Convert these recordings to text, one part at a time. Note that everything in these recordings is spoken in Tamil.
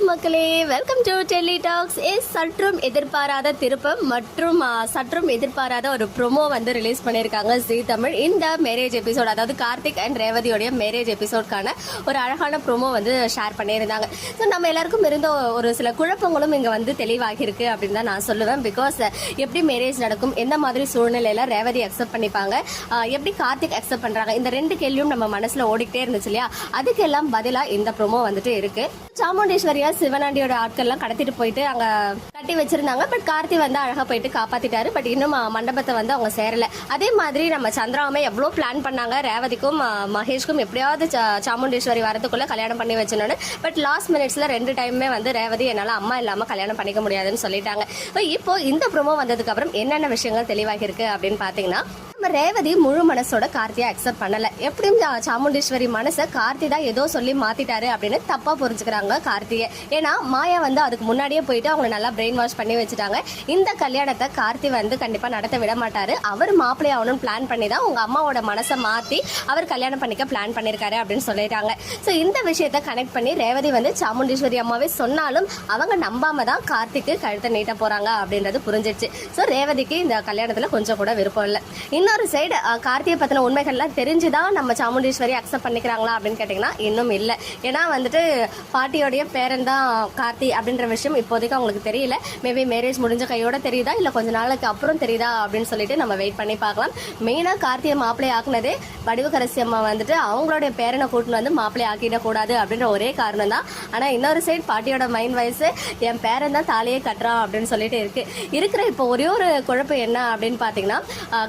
வணக்கம் மக்களே, வெல்கம் டு டெல்லி டாக்ஸ். சற்றும் எதிர்பாராத திருப்பம் மற்றும் சற்றும் எதிர்பாராத ஒரு ப்ரோமோ வந்து ரிலீஸ் பண்ணியிருக்காங்க ஜீ தமிழ். இந்த மேரேஜ் எபிசோட், அதாவது கார்த்திக் அண்ட் ரேவதியோடைய மேரேஜ் எபிசோட்கான ஒரு அழகான ப்ரோமோ வந்து ஷேர் பண்ணியிருந்தாங்க. ஸோ நம்ம எல்லாருக்கும் இருந்த ஒரு சில குழப்பங்களும் இங்கே வந்து தெளிவாகிருக்கு அப்படின்னு தான் நான் சொல்லுவேன். பிகாஸ் எப்படி மேரேஜ் நடக்கும், எந்த மாதிரி சூழ்நிலையில் ரேவதி அக்செப்ட் பண்ணிப்பாங்க, எப்படி கார்த்திக் அக்செப்ட் பண்ணுறாங்க, இந்த ரெண்டு கேள்வியும் நம்ம மனசில் ஓடிக்கிட்டே இருந்துச்சு இல்லையா. அதுக்கெல்லாம் பதிலாக இந்த ப்ரோமோ வந்துட்டு இருக்கு. சாமுண்டேஸ்வரியா சிவனாண்டியோட ஆட்கள்லாம் கடத்திட்டு போயிட்டு அங்க கட்டி வச்சிருந்தாங்க. பட் கார்த்தி வந்து அழகா போயிட்டு காப்பாத்திட்டாரு. பட் இன்னும் மண்டபத்தை வந்து அவங்க சேரல. அதே மாதிரி நம்ம சந்திராவுமே எவ்வளவு பிளான் பண்ணாங்க, ரேவதிக்கும் மகேஷ்க்கும் எப்படியாவது சாமுண்டேஸ்வரி வரதுக்குள்ள கல்யாணம் பண்ணி வச்சணும்னு. பட் லாஸ்ட் மினிட்ஸ்ல 2 டைமுமே வந்து ரேவதி என்னால அம்மா இல்லாம கல்யாணம் பண்ணிக்க முடியாதுன்னு சொல்லிட்டாங்க. இப்போ இந்த ப்ரோமோ வந்ததுக்கு அப்புறம் என்னென்ன விஷயங்கள் தெளிவாகி இருக்கு அப்படின்னு பாத்தீங்கன்னா, நம்ம ரேவதி முழு மனசோட கார்த்தியை அக்செப்ட் பண்ணல. எப்படியும் சாமுண்டேஸ்வரி மனசை கார்த்தி தான் ஏதோ சொல்லி மாத்திட்டாரு அப்படின்னு தப்பா புரிஞ்சுக்கிறாங்க கார்த்தியை. ஏன்னா மாயா வந்து அதுக்கு முன்னாடியே போயிட்டு அவங்க நல்லா பிரெயின் வாஷ் பண்ணி வச்சுட்டாங்க. இந்த கல்யாணத்தை கார்த்தி வந்து கண்டிப்பா நடத்த விட மாட்டாரு. அவர் மாப்பிள்ளை ஆகணும்னு பிளான் பண்ணி தான் உங்க அம்மாவோட மனசை மாத்தி அவர் கல்யாணம் பண்ணிக்க பிளான் பண்ணிருக்காரு அப்படின்னு சொல்லிட்டாங்க. ஸோ இந்த விஷயத்த கனெக்ட் பண்ணி ரேவதி வந்து சாமுண்டேஸ்வரி அம்மாவே சொன்னாலும் அவங்க நம்பாம தான் கார்த்திக்கு கழுத்தை நீட்ட போறாங்க அப்படின்றது புரிஞ்சிடுச்சு. ஸோ ரேவதிக்கு இந்த கல்யாணத்துல கொஞ்சம் கூட விருப்பம் இல்லை. இன்னொரு சைடு கார்த்தியை பத்தின உண்மைகள்லாம் தெரிஞ்சுதான் நம்ம சாமுண்டேஸ்வரி அக்செப்ட் பண்ணிக்கிறாங்களா அப்படின்னு கேட்டீங்கன்னா இன்னும் இல்லை. ஏன்னா வந்துட்டு பாட்டியோடைய பேரன் தான் கார்த்தி அப்படின்ற விஷயம் இப்போதைக்கு அவங்களுக்கு தெரியல. மேபி மேரேஜ் முடிஞ்ச கையோட தெரியுதா இல்லை கொஞ்ச நாளுக்கு அப்புறம் தெரியுதா அப்படின்னு சொல்லிட்டு நம்ம வெயிட் பண்ணி பார்க்கலாம். மெயினா கார்த்தியை மாப்பிள்ளை ஆக்குனதே வடிவுக்கரசி அம்மா வந்துட்டு அவங்களுடைய பேரனை கூட்டின்னு வந்து மாப்பிள்ளை ஆக்கிடக்கூடாது அப்படின்ற ஒரே காரணம் தான். ஆனா இன்னொரு சைடு பாட்டியோட மைண்ட் வயசு என் பேரன் தான் தாலியே கட்டுறான் அப்படின்னு சொல்லிட்டு இருக்கிற இப்போ ஒரே ஒரு குழப்பம் என்ன அப்படின்னு பாத்தீங்கன்னா,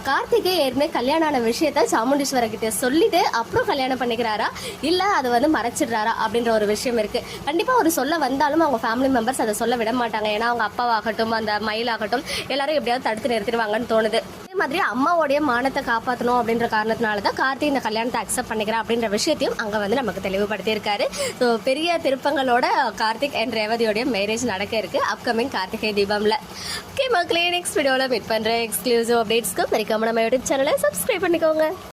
கார்த்திகே ஏற்கனவே கல்யாணம் ஆன விஷயத்த சாமுண்டீஸ்வர கிட்ட சொல்லிட்டு அப்புறம் கல்யாணம் பண்ணிக்கிறாரா இல்ல அது வந்து மறைச்சிடுறாரா அப்படின்ற ஒரு விஷயம் இருக்கு. கண்டிப்பா ஒரு சொல்ல வந்தாலும் அவங்க ஃபேமிலி மெம்பர்ஸ் அதை சொல்ல விட மாட்டாங்க. ஏன்னா அவங்க அப்பாவாகட்டும் அந்த மயிலாகட்டும் எல்லாரும் எப்படியாவது தடுத்து நிறுத்திடுவாங்கன்னு தோணுது. அதே மாதிரி அம்மாவோடைய மானத்தை காப்பாற்றணும் அப்படின்ற காரணத்தினாலதான் கார்த்தி இந்த கல்யாணத்தை அக்செப்ட் பண்ணிக்கிறா அப்படின்ற விஷயத்தையும் அங்க வந்து நமக்கு தெளிவுபடுத்தி இருக்காரு. ஸோ பெரிய திருப்பங்களோட கார்த்திக் அண்ட் ரேவதியோடைய மேரேஜ் நடக்க இருக்கு அப்கமிங் கார்த்திகை தீபம்ல. ஓகே மக்களே, நெக்ஸ்ட் வீடியோல மீட் பண்றேன். எக்ஸ்க்ளூசிவ் அப்டேட்ஸ்க்கு மறக்காம நம்ம யூடியூப் சேனலை சப்ஸ்கிரைப் பண்ணிக்கோங்க.